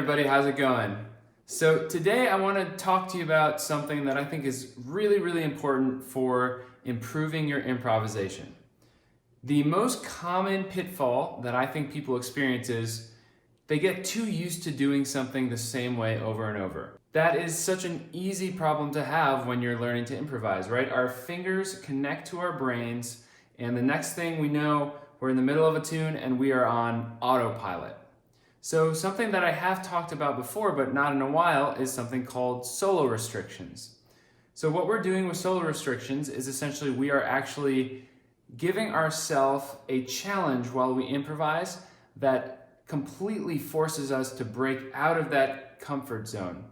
everybody, how's it going? So today I want to talk to you about something that I think is really important for improving your improvisation. The most common pitfall that I think people experience is they get too used to doing something the same way over and over. That is such an easy problem to have when you're learning to improvise, right? Our fingers connect to our brains, and the next thing we know, we're in the middle of a tune and we are on autopilot. So something that I have talked about before, but not in a while, is something called solo restrictions. So what we're doing with solo restrictions is essentially we are actually giving ourselves a challenge while we improvise that completely forces us to break out of that comfort zone.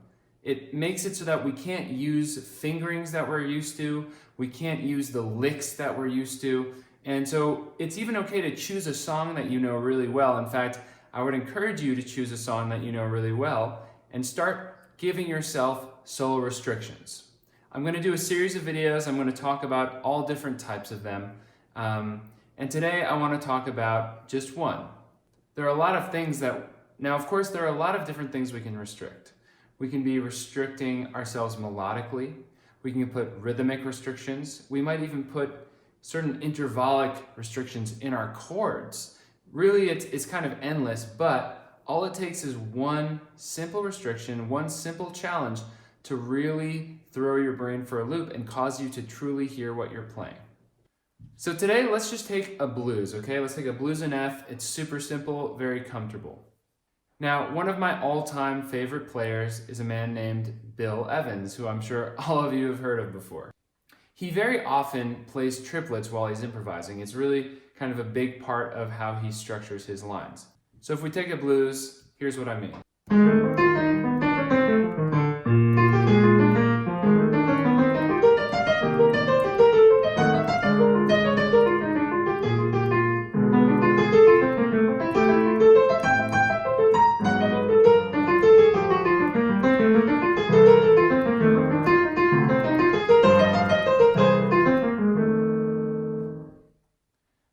It makes it so that we can't use fingerings that we're used to, we can't use the licks that we're used to, and so it's even okay to choose a song that you know really well. In fact, I would encourage you to choose a song that you know really well and start giving yourself solo restrictions. I'm going to do a series of videos. I'm going to talk about all different types of them. And today I want to talk about just one. There are a lot of things now of course there are a lot of different things we can restrict. We can be restricting ourselves melodically. We can put rhythmic restrictions. We might even put certain intervallic restrictions in our chords. Really, it's kind of endless, but all it takes is one simple restriction, one simple challenge to really throw your brain for a loop and cause you to truly hear what you're playing. So today, let's just take a blues, okay? Let's take a blues in F. It's super simple, very comfortable. Now, one of my all-time favorite players is a man named Bill Evans, who I'm sure all of you have heard of before. He very often plays triplets while he's improvising. It's really kind of a big part of how he structures his lines. So if we take a blues, here's what I mean.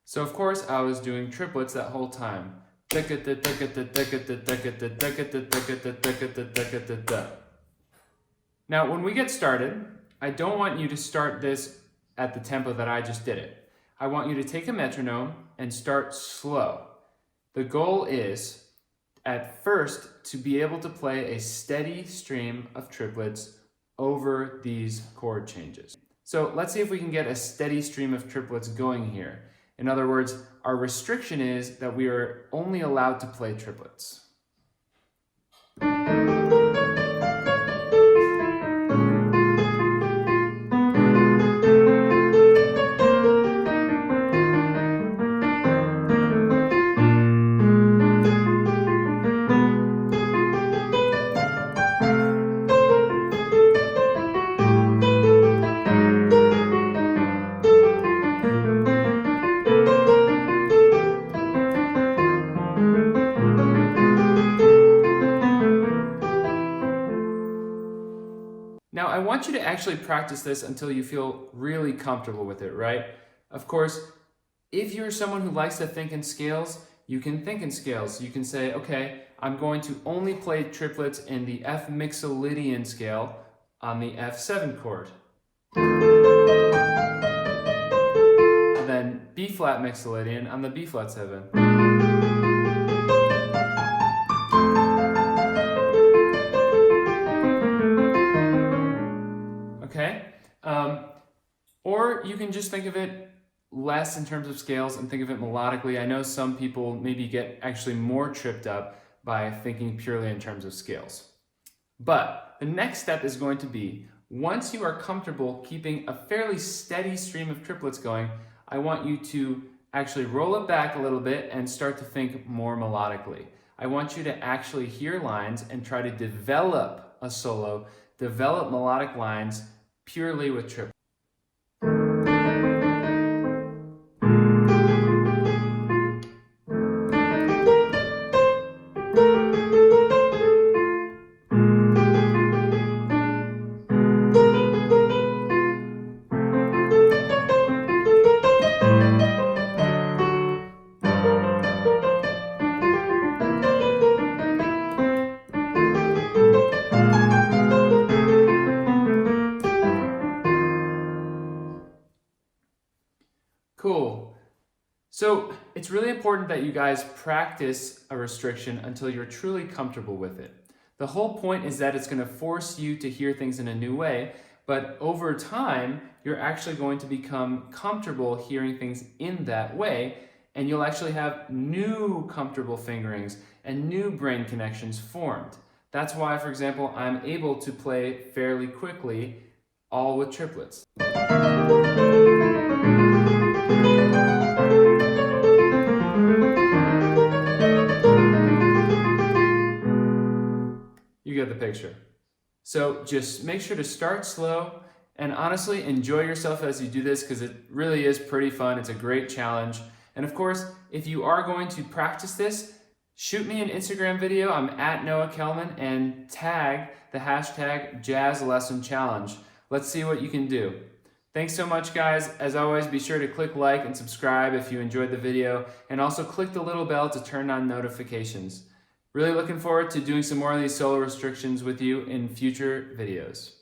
So of course I was doing triplets that whole time. Now when we get started, I don't want you to start this at the tempo that I just did it. I want you to take a metronome and start slow. The goal is, at first, to be able to play a steady stream of triplets over these chord changes. So let's see if we can get a steady stream of triplets going here. In other words, our restriction is that we are only allowed to play triplets. Now, I want you to actually practice this until you feel really comfortable with it, right? Of course, if you're someone who likes to think in scales, you can think in scales. You can say, okay, I'm going to only play triplets in the F mixolydian scale on the F7 chord. And then B flat mixolydian on the B flat 7. Okay? Or you can just think of it less in terms of scales and think of it melodically. I know some people maybe get actually more tripped up by thinking purely in terms of scales. But the next step is going to be, once you are comfortable keeping a fairly steady stream of triplets going, I want you to actually roll it back a little bit and start to think more melodically. I want you to actually hear lines and try to develop a solo, develop melodic lines purely with triplets. Cool. So it's really important that you guys practice a restriction until you're truly comfortable with it. The whole point is that it's going to force you to hear things in a new way, but over time, you're actually going to become comfortable hearing things in that way, and you'll actually have new comfortable fingerings and new brain connections formed. That's why, for example, I'm able to play fairly quickly, all with triplets. You get the picture. So just make sure to start slow and honestly enjoy yourself as you do this, because it really is pretty fun. It's a great challenge. And of course, if you are going to practice this, shoot me an Instagram video. I'm at Noah Kellman, and tag the hashtag Jazz Lesson Challenge. Let's see what you can do. Thanks so much, guys. As always, be sure to click like and subscribe if you enjoyed the video, and also click the little bell to turn on notifications. Really looking forward to doing some more of these solo restrictions with you in future videos.